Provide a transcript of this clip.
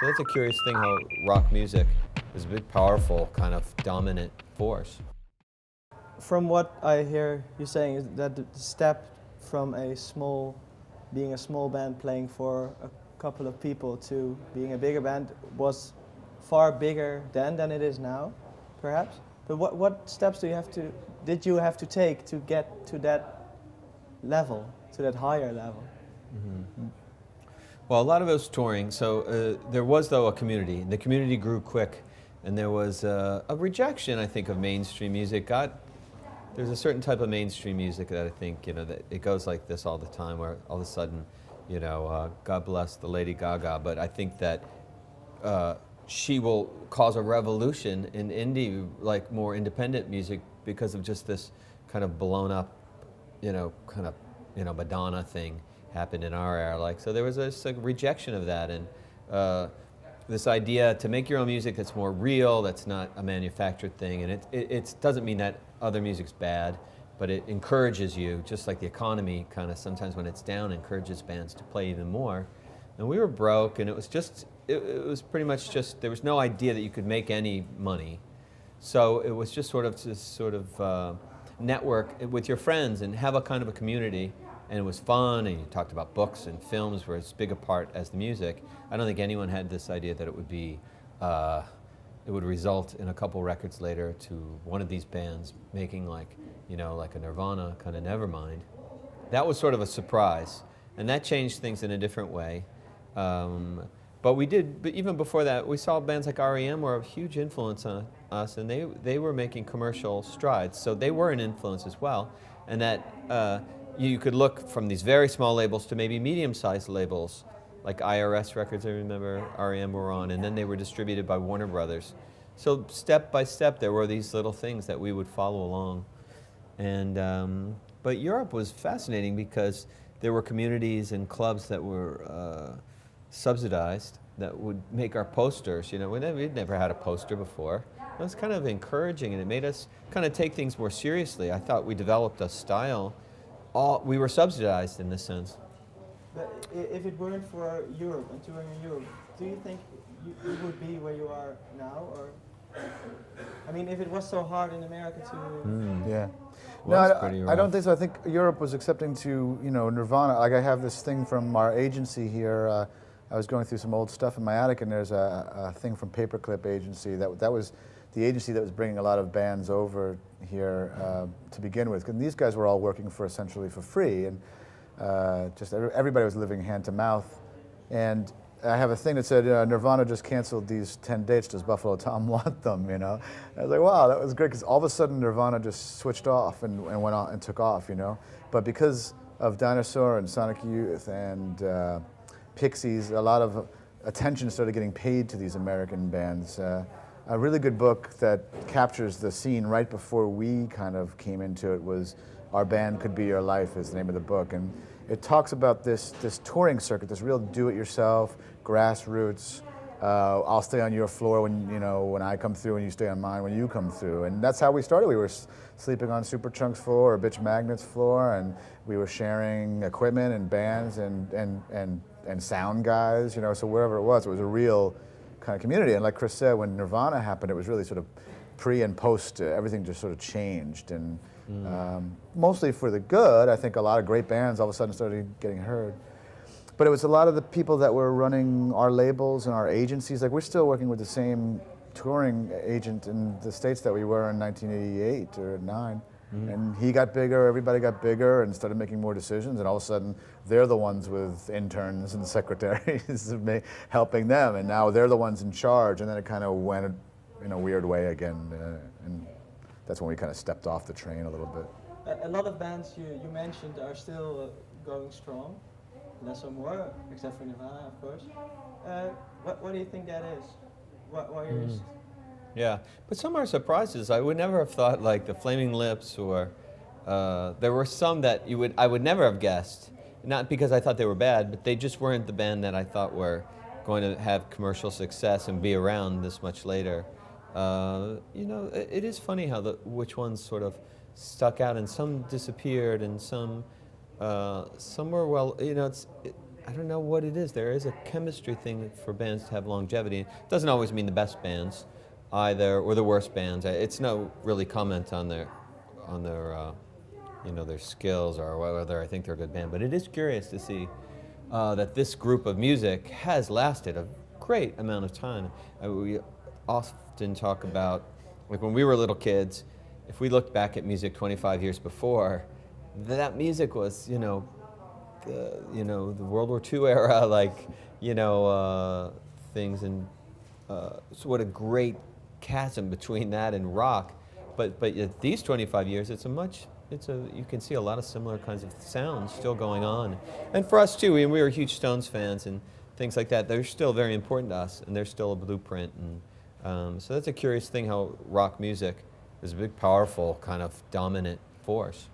So that's a curious thing how rock music is a big, powerful, kind of dominant force. From what I hear you saying is that the step from being a small band playing for a couple of people to being a bigger band was far bigger then than it is now, perhaps. But what steps did you have to take to get to that level, to that higher level? Mm-hmm. Well, a lot of it was touring. So there was, though, a community. The community grew quick, and there was a rejection, I think, of mainstream music. There's a certain type of mainstream music that I think, that it goes like this all the time, where all of a sudden, God bless the Lady Gaga, but I think that she will cause a revolution in indie, like more independent music, because of just this kind of blown up, Madonna thing happened in our era. Like, so there was this rejection of that, and this idea to make your own music that's more real, that's not a manufactured thing, and it doesn't mean that other music's bad, but it encourages you, just like the economy kind of sometimes when it's down encourages bands to play even more. And we were broke, and it was pretty much just, there was no idea that you could make any money. So it was just sort of network with your friends and have a kind of a community, and it was fun, and you talked about books and films were as big a part as the music. I don't think anyone had this idea that it would result in a couple records later to one of these bands making like a Nirvana kind of Nevermind. That was sort of a surprise, and that changed things in a different way. But even before that, we saw bands like REM were a huge influence on us, and they were making commercial strides, so they were an influence as well. And that you could look from these very small labels to maybe medium-sized labels, like IRS Records, I remember REM were on, and then they were distributed by Warner Brothers. So step by step, there were these little things that we would follow along. And but Europe was fascinating because there were communities and clubs that were subsidized that would make our posters. We'd never had a poster before. It was kind of encouraging, and it made us kind of take things more seriously. I thought we developed a style. We were subsidized in this sense. But if it weren't for Europe and touring in Europe, do you think you would be where you are now? Or, I mean, if it was so hard in America to... Yeah. Well, no, I don't think so. I think Europe was accepting to, Nirvana. Like, I have this thing from our agency here. I was going through some old stuff in my attic, and there's a thing from Paperclip Agency. That was the agency that was bringing a lot of bands over here to begin with. And these guys were all working essentially for free, and just everybody was living hand to mouth. And I have a thing that said, Nirvana just canceled these 10 dates. Does Buffalo Tom want them? I was like, wow, that was great, because all of a sudden Nirvana just switched off and went on and took off. But because of Dinosaur and Sonic Youth and Pixies, a lot of attention started getting paid to these American bands. A really good book that captures the scene right before we kind of came into it was Our Band Could Be Your Life is the name of the book. And it talks about this touring circuit, this real do-it-yourself, grassroots. I'll stay on your floor when I come through, and you stay on mine when you come through. And that's how we started. We were sleeping on Superchunk's floor or Bitch Magnet's floor, and we were sharing equipment and bands and sound guys, so wherever it was a real kind of community. And like Chris said, when Nirvana happened, it was really sort of pre and post, everything just sort of changed. And mostly for the good. I think a lot of great bands all of a sudden started getting heard. But it was a lot of the people that were running our labels and our agencies. Like, we're still working with the same touring agent in the States that we were in 1988 or 9. And he got bigger, everybody got bigger and started making more decisions, and all of a sudden they're the ones with interns and secretaries helping them, and now they're the ones in charge, and then it kind of went in a weird way again, and that's when we kind of stepped off the train a little bit. A lot of bands you mentioned are still going strong, less or more, except for Nirvana, of course. What do you think that is? Why is... Yeah, but some are surprises. I would never have thought like the Flaming Lips, or there were some that I would never have guessed. Not because I thought they were bad, but they just weren't the band that I thought were going to have commercial success and be around this much later. It is funny how which ones sort of stuck out, and some disappeared, and some were I don't know what it is. There is a chemistry thing for bands to have longevity. It doesn't always mean the best bands either, or the worst bands. It's no really comment on their you know, their skills or whether I think they're a good band. But it is curious to see that this group of music has lasted a great amount of time. We often talk about, like when we were little kids, if we looked back at music 25 years before, that music was, you know, the World War II era, like, you know, things, and so what a great chasm between that and rock. But these 25 years, you can see a lot of similar kinds of sounds still going on. And for us too, we were huge Stones fans and things like that. They're still very important to us, and they're still a blueprint. And so that's a curious thing, how rock music is a big, powerful, kind of dominant force.